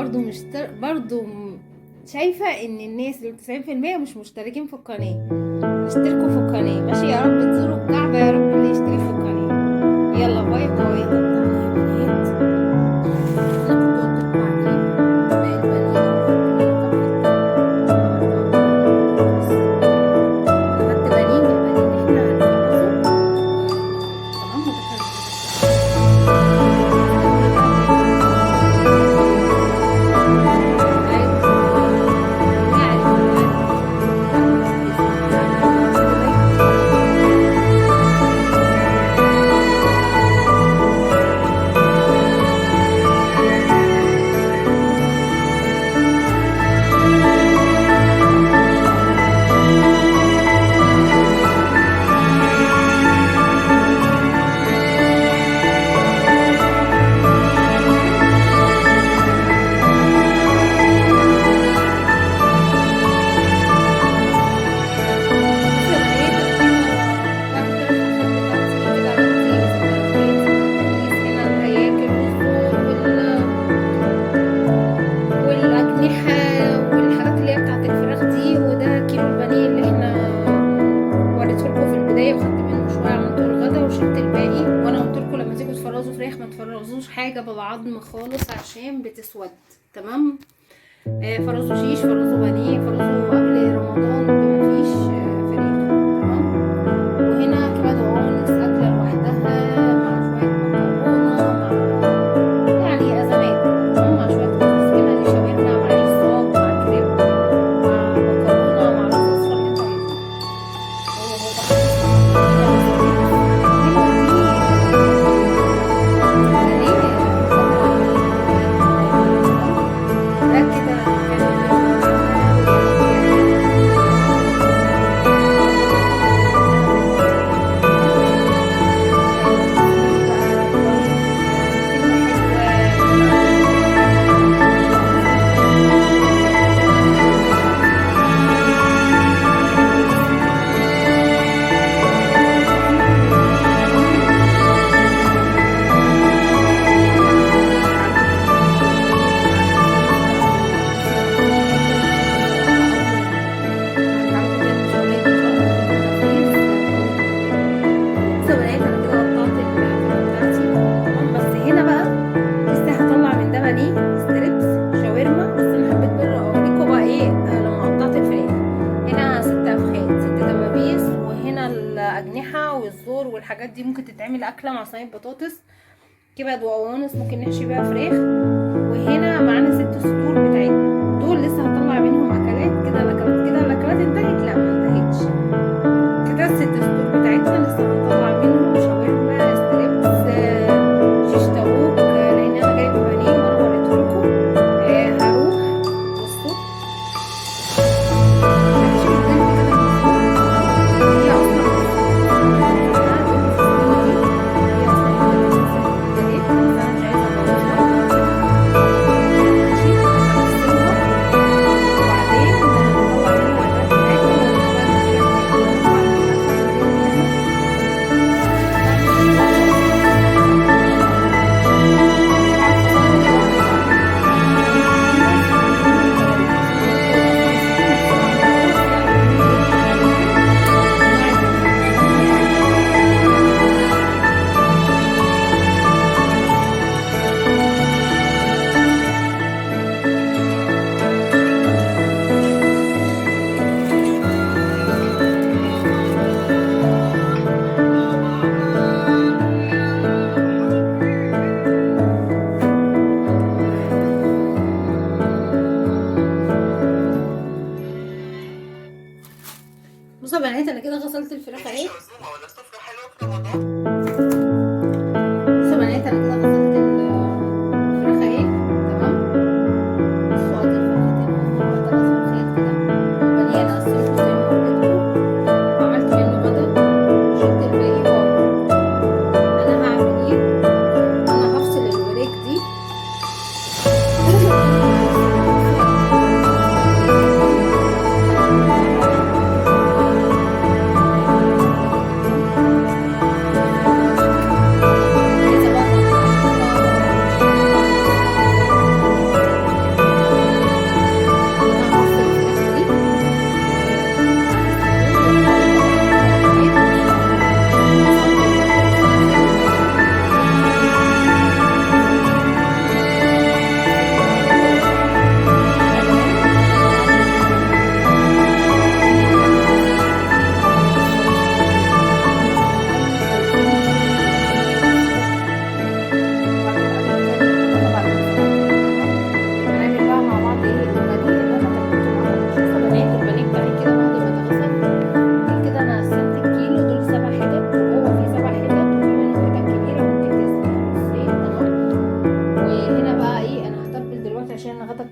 برضو برضو شايفة ان الناس اللي 90% مش مشتركين في القناة اشتركوا في القناة. ماشي، يا رب تزوروا الكعبة، يا رب اللي يشترك في القناة. يلا باي باي. طبعا يا بنات، انا كنت قلت لكم عليه باقي البانيه ده، وخدت لي كام حته. انا خدت بانيه من البانيه اللي احنا هنفرزه ونخرطه، تمام. وده كان الغدا بتاعنا. استوى بقى عارف عارف بصوا يا بنات، انا كده بعد الفرخه بتاعتي كده عندي 6 فخاد. هنا الهياكل والزور والاجنحه والحاجات اللي هي بتاعت الفراخ دي. وده كيلو البانيه اللي احنا وريته لكم في البدايه، وخدت منه شويه عملته الغدا وشلت الباقي. وانا قلت لكم لما تيجوا تفرزوا فراخ ما تفرزوش حاجه بالعظم خالص عشان بتسود، تمام. فرزوا شيش، فرزوا بانيه، فرزوا قبل رمضان بما فيش فراخ، تمام. وهنا كبد وقوانص أكلة لوحدها مع شوية مكرونة، مع يعني أزمات كده، تمام. مع شوية رز، هنا دي شاورما مع عيش صاج مع كريب مع مكرونة مع رز أصفر اللي انتوا عايزينه. هو بحط هنا ستريبس، وهنا دي بانيه ده كده كان متنسونيش بقى لايك كلمة حلوة تدعموني بصوا يا بنات، انا بحب المشويات بصراحة قوي يعني. هرجع لكم تاني مشويات ان شاء الله في يوم الخميس تقعدوا تتفرجوا. بصوا يا بنات، انا كده قطعت الفراخ بتاعتي، تمام. بس هنا بقى لسه هطلع من ده بانيه ستريبس شاورما. بس انا حبيت بره اوريكم بقى ايه لما قطعت الفراخ. هنا 6 فخاد، 6 دبابيس، وهنا الاجنحه والزور والحاجات دي ممكن تتعمل اكله مع صينيه بطاطس. كبد وقوانص ممكن نحشي بيها فراخ. وهنا معانا 6 صدور بتاعتنا، دول لسه هطلع منهم اكلات. كده الاكلات كده الاكلات انتهت؟ لا، ما انتهتش. كده ال6 صدور بتاعتنا لسه هنطلع منهم شاورما ستريبس شيش طاووق لان انا جايبه بانيه وانا وريتهولكم. هروح، بصوا، هشيل الجلد كده من فوق، تمام. هي اصلا شايفينها دول الفصين دي، هي اصلا ممكن تتمسح من الجلد، بس انا مش عايزه ابوظها. ماشي،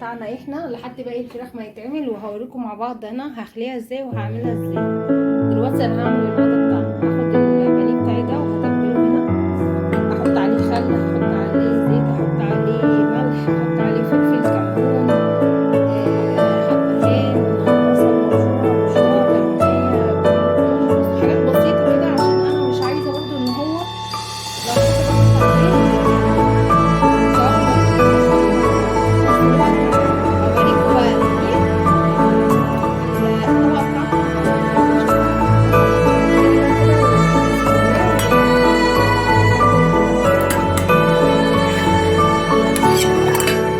بتاعنا احنا لحد باقي الفراخ ما يتعمل، وهوريكم مع بعض انا هخليها ازاي وهعملها ازاي. دلوقتي انا هعمل الغدا بتاعنا، هاخد البانيه بتاعي ده وهتبله هنا، احط عليه خل، هحط عليه زيت، احط عليه ملح، احط عليه فلفل، كمون، حبهان، بصل مبشور، بهونية، بص حاجات بسيطة كده، عشان انا مش عايزة برضو ان هو لو كنت بحط عليه يكرمل في نفس الوقت. هوريكم بقى ايه الطبقة بتاعته هتبقى شكلها عامل ازاي. انزلي بقى كده بسم الله شوفي بقى شكلها عامل ازاي.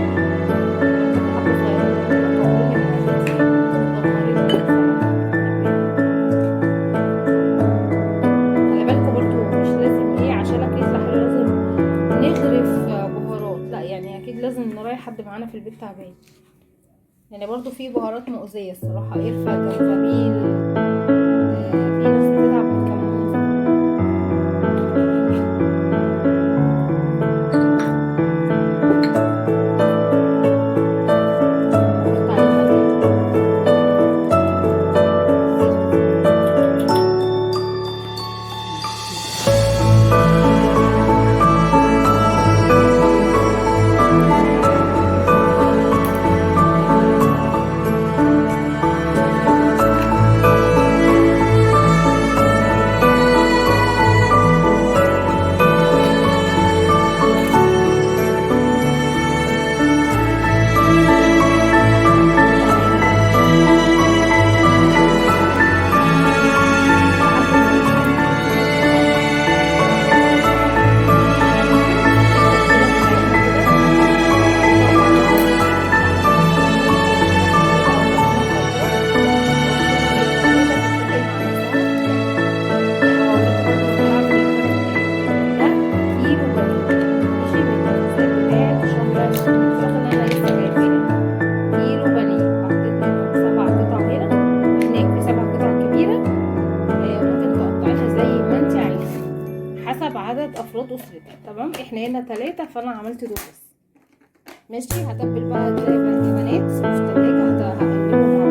بصوا هحط حبة صغيرين من البقوليا معاها دي مدمرين السمك حبيني. خلي بالكوا برضو مش لازم ايه عشان الاكل يطلع حلو لازم نغرف بهارات، لا يعني اكيد لازم نراعي حد معانا في البيت تعبان، يعني برضو في بهارات مؤذية الصراحة، قرفة، جنزبيل، في ناس بتتعب من الكمون. احط عليه ملح، احط عليه ملح وحبة فلفل والتتبيلة بتاعتنا كده. هنحط عليه 4 قطع بصل مفرومة او بصل متقطعة وهسيبها في التلاجة تتقل مع نفسها. وهوريكم برضو هعمل الغدا بتاعي. ده كيلو بانيه ماشي من التخزينات بتاعت شهر الفراخ اللي انا لسه جايباها. كيلو بانيه حطيت منهم 7 قطع هنا، وهناك في 7 قطع كبيرة. ممكن تقطعيها زي ما انت عايزة حسب عدد افراد اسرتك. تمام، احنا هنا 3 فانا عملت دول بس. ماشي، هتبل بقى البنات في التلاجة، هقلبهم مع